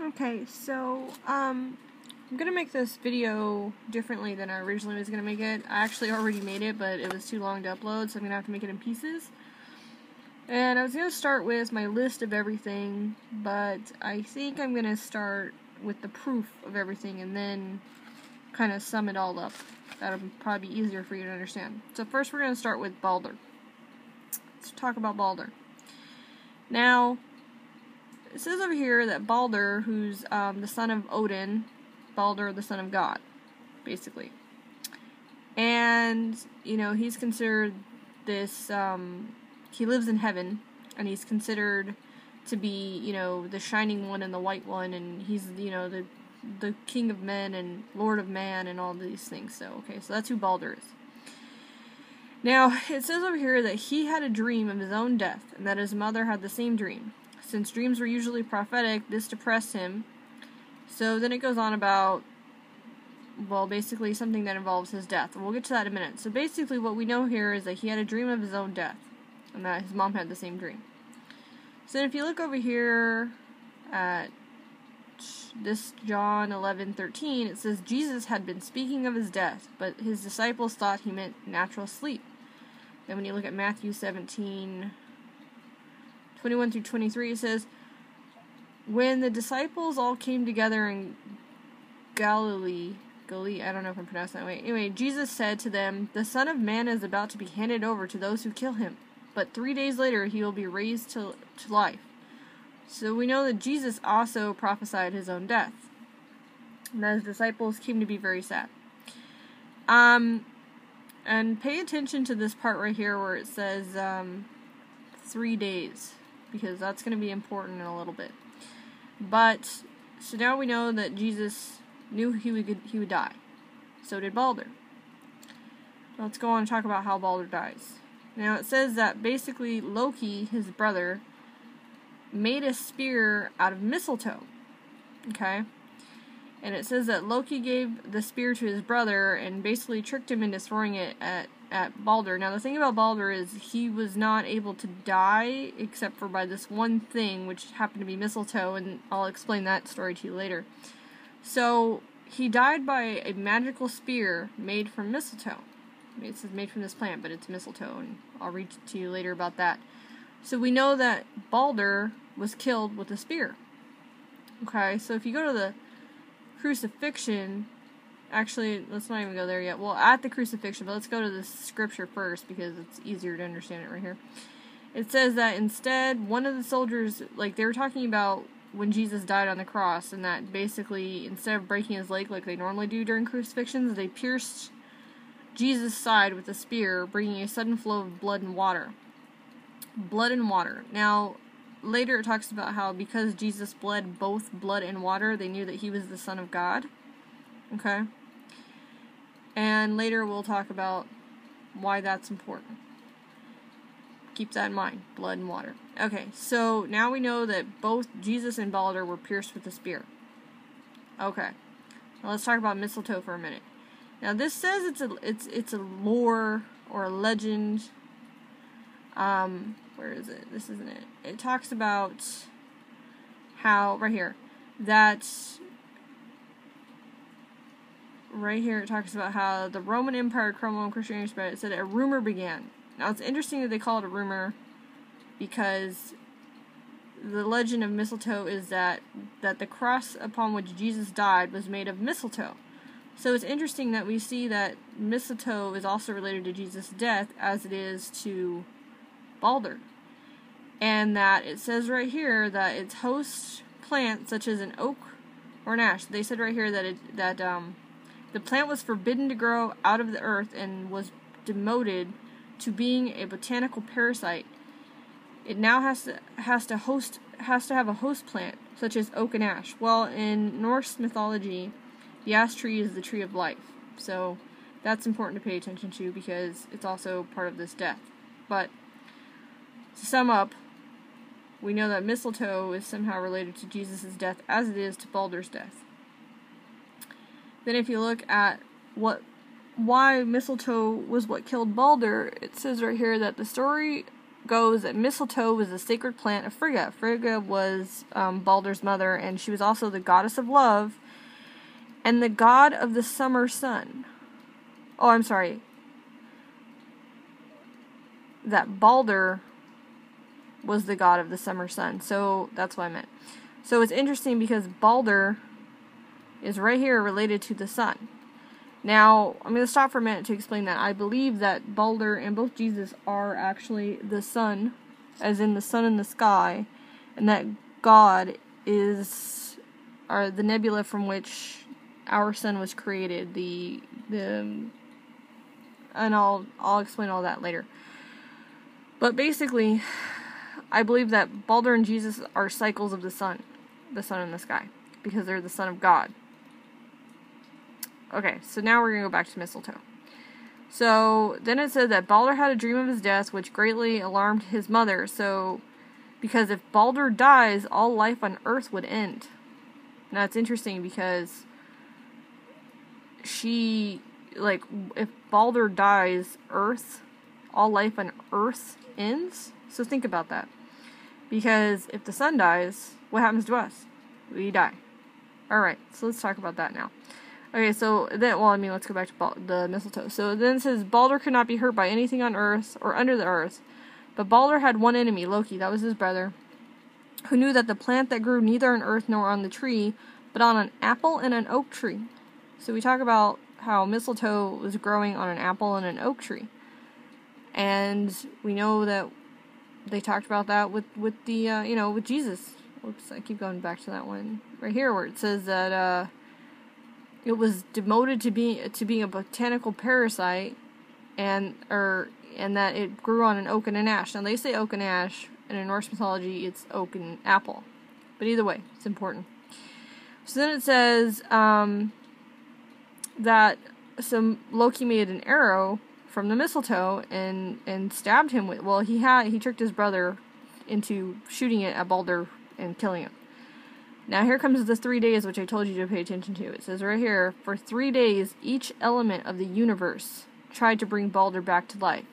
Okay, so, I'm gonna make this video differently than I originally was gonna make it. I actually already made it, but it was too long to upload, so I'm gonna have to make it in pieces. And I was gonna start with my list of everything, but I think I'm gonna start with the proof of everything and then kind of sum it all up. That'll probably be easier for you to understand. So first we're gonna start with Baldur. Let's talk about Baldur. Now, it says over here that Baldur, who's the son of Odin, Baldur, the son of God, basically. And, you know, he's considered this, he lives in heaven, and he's considered to be, you know, the shining one and the white one, and he's, you know, the king of men and lord of man and all these things. So, okay, so that's who Baldur is. Now, it says over here that he had a dream of his own death, and that his mother had the same dream. Since dreams were usually prophetic, this depressed him. So then it goes on about, well, basically something that involves his death. We'll get to that in a minute. So basically what we know here is that he had a dream of his own death, and that his mom had the same dream. So if you look over here at this John 11:13, it says Jesus had been speaking of his death, but his disciples thought he meant natural sleep. Then when you look at Matthew 17:21 through 23, it says, when the disciples all came together in Galilee, I don't know if I'm pronouncing that way. Anyway, Jesus said to them, the Son of Man is about to be handed over to those who kill him, but 3 days later he will be raised to life. So we know that Jesus also prophesied his own death, and that his disciples came to be very sad. And pay attention to this part right here where it says 3 days, because that's going to be important in a little bit. But, so now we know that Jesus knew he would die. So did Baldur. Let's go on and talk about how Baldur dies. Now it says that basically Loki, his brother, made a spear out of mistletoe. Okay? And it says that Loki gave the spear to his brother and basically tricked him into throwing it at Baldur. Now the thing about Baldur is he was not able to die except for by this one thing, which happened to be mistletoe, and I'll explain that story to you later. So he died by a magical spear made from mistletoe. It says made from this plant, but it's mistletoe, and I'll read to you later about that. So we know that Baldur was killed with a spear. Okay, so if you go to the crucifixion, actually, let's not even go there yet. Well, at the crucifixion, but let's go to the scripture first because it's easier to understand it right here. It says that instead, one of the soldiers, like they were talking about when Jesus died on the cross, and that basically, instead of breaking his leg like they normally do during crucifixions, they pierced Jesus' side with a spear, bringing a sudden flow of blood and water. Blood and water. Now, later it talks about how because Jesus bled both blood and water, they knew that he was the Son of God. Okay? And later we'll talk about why that's important. Keep that in mind. Blood and water. Okay, so now we know that both Jesus and Baldur were pierced with a spear. Okay. Now let's talk about mistletoe for a minute. Now this says it's a lore or a legend. Where is it? This isn't it. It talks about how, right here, that, right here it talks about how the Roman Empire crumbled and Christianity spread. It said a rumor began. Now it's interesting that they call it a rumor because the legend of mistletoe is that the cross upon which Jesus died was made of mistletoe. So it's interesting that we see that mistletoe is also related to Jesus' death as it is to Baldur. And that it says right here that its host plant, such as an oak or an ash, they said right here that the plant was forbidden to grow out of the earth and was demoted to being a botanical parasite. It now has to have a host plant, such as oak and ash. Well, in Norse mythology, the ash tree is the tree of life. So that's important to pay attention to because it's also part of this death. But to sum up, we know that mistletoe is somehow related to Jesus' death as it is to Baldur's death. Then if you look at why mistletoe was what killed Baldur, it says right here that the story goes that mistletoe was the sacred plant of Frigga. Frigga was Baldur's mother, and she was also the goddess of love and the god of the summer sun. Oh, I'm sorry. That Baldur was the god of the summer sun. So that's what I meant. So it's interesting because Baldur is right here related to the sun. Now, I'm going to stop for a minute to explain that. I believe that Baldur and both Jesus are actually the sun, as in the sun in the sky, and that God is the nebula from which our sun was created. And I'll explain all that later. But basically, I believe that Baldur and Jesus are cycles of the sun in the sky, because they're the son of God. Okay, so now we're going to go back to mistletoe. So, then it said that Baldur had a dream of his death, which greatly alarmed his mother. So, because if Baldur dies, all life on Earth would end. Now, it's interesting because if Baldur dies, all life on Earth ends. So, think about that. Because if the sun dies, what happens to us? We die. Alright, so let's talk about that now. Okay, so then, let's go back to the mistletoe. So then it says, Baldur could not be hurt by anything on earth or under the earth. But Baldur had one enemy, Loki, that was his brother, who knew that the plant that grew neither on earth nor on the tree, but on an apple and an oak tree. So we talk about how mistletoe was growing on an apple and an oak tree. And we know that they talked about that with Jesus. Oops, I keep going back to that one right here where it says that, it was demoted to being a botanical parasite, and that it grew on an oak and an ash. Now they say oak and ash, and in Norse mythology it's oak and apple. But either way, it's important. So then it says that Loki made an arrow from the mistletoe and stabbed him with. Well, he tricked his brother into shooting it at Baldur and killing him. Now here comes the 3 days, which I told you to pay attention to. It says right here, for 3 days, each element of the universe tried to bring Baldur back to life.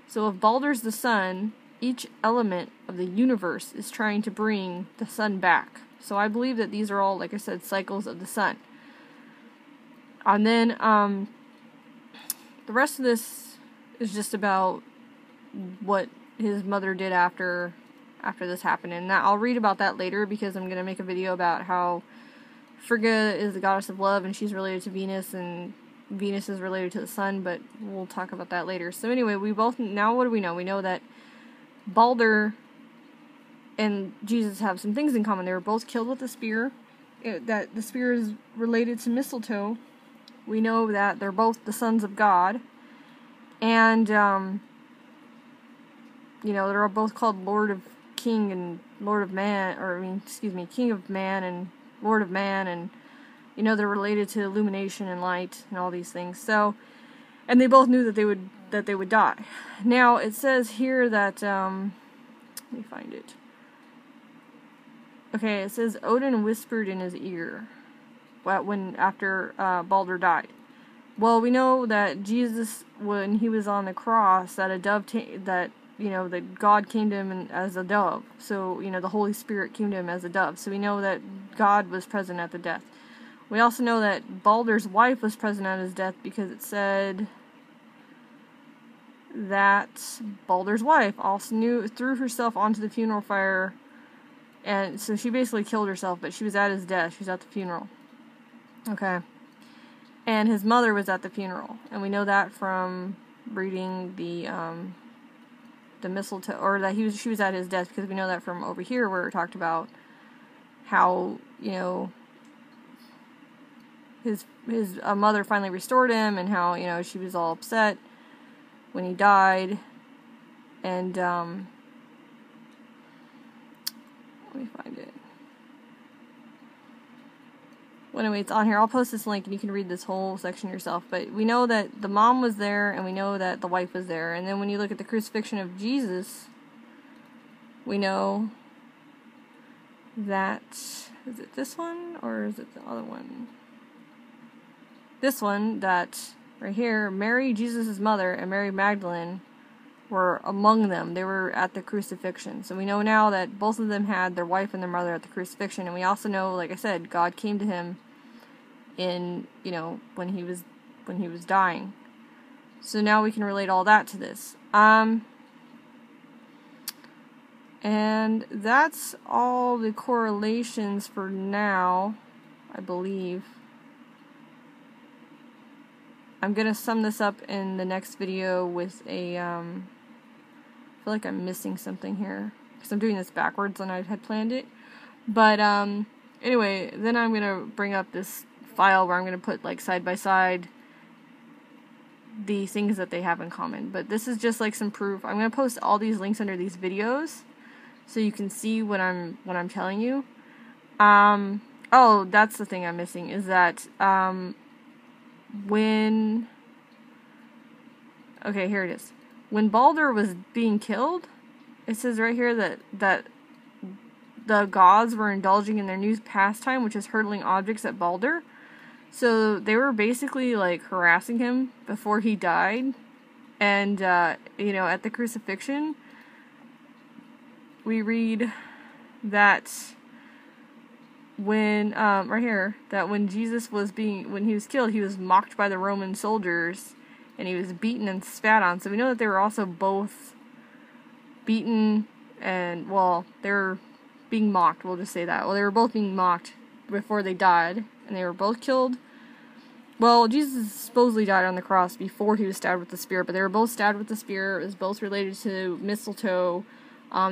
So if Baldur's the sun, each element of the universe is trying to bring the sun back. So I believe that these are all, like I said, cycles of the sun. And then, the rest of this is just about what his mother did after this happened, and I'll read about that later because I'm going to make a video about how Frigga is the goddess of love and she's related to Venus and Venus is related to the sun, but we'll talk about that later. So anyway, now what do we know? We know that Baldur and Jesus have some things in common. They were both killed with a spear, that the spear is related to mistletoe. We know that they're both the sons of God, and they're both called King and Lord of Man, King of Man and Lord of Man, and they're related to illumination and light and all these things. So, and they both knew that they would die. Now it says here that let me find it. Okay, it says Odin whispered in his ear after Baldur died. Well, we know that Jesus, when he was on the cross, that a dove that God came to him as a dove. So, the Holy Spirit came to him as a dove. So we know that God was present at the death. We also know that Baldur's wife was present at his death because it said that Baldur's wife also threw herself onto the funeral fire. And so she basically killed herself, but she was at his death. She was at the funeral. Okay. And his mother was at the funeral. And we know that from reading the mistletoe, or that she was at his death, because we know that from over here where it talked about how his mother finally restored him, and how she was all upset when he died. And let me find it. Well, anyway, it's on here. I'll post this link and you can read this whole section yourself. But we know that the mom was there and we know that the wife was there. And then when you look at the crucifixion of Jesus, we know that, is it this one or is it the other one? This one, that right here, Mary, Jesus' mother, and Mary Magdalene were among them. They were at the crucifixion. So we know now that both of them had their wife and their mother at the crucifixion. And we also know, like I said, God came to him in, you know, when he was dying. So now we can relate all that to this. And that's all the correlations for now, I believe. I'm gonna sum this up in the next video with a, I feel like I'm missing something here, because I'm doing this backwards than I had planned it. But, anyway, then I'm gonna bring up this file where I'm gonna put, like, side by side the things that they have in common. But this is just, like, some proof. I'm gonna post all these links under these videos, so you can see what I'm telling you. Oh, that's the thing I'm missing, is that, okay, here it is. When Baldur was being killed, it says right here that the gods were indulging in their new pastime, which is hurtling objects at Baldur. So they were basically, like, harassing him before he died. And, you know, at the crucifixion, we read that when, right here, that when Jesus was when he was killed, he was mocked by the Roman soldiers, and he was beaten and spat on. So we know that they were also both beaten and, well, they were being mocked, we'll just say that. Well, they were both being mocked before they died, and they were both killed. Well, Jesus supposedly died on the cross before he was stabbed with the spear, but they were both stabbed with the spear. It was both related to mistletoe.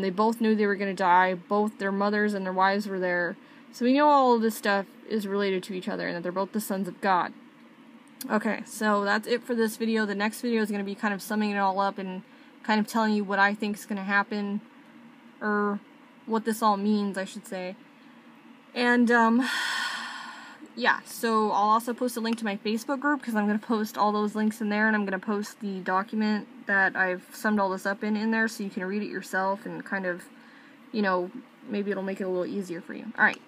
They both knew they were going to die. Both their mothers and their wives were there. So we know all of this stuff is related to each other, and that they're both the sons of God. Okay, so that's it for this video. The next video is going to be kind of summing it all up and kind of telling you what I think is going to happen, or what this all means, I should say. And, yeah, so I'll also post a link to my Facebook group, because I'm going to post all those links in there, and I'm going to post the document that I've summed all this up in there, so you can read it yourself and kind of, you know, maybe it'll make it a little easier for you. Alright.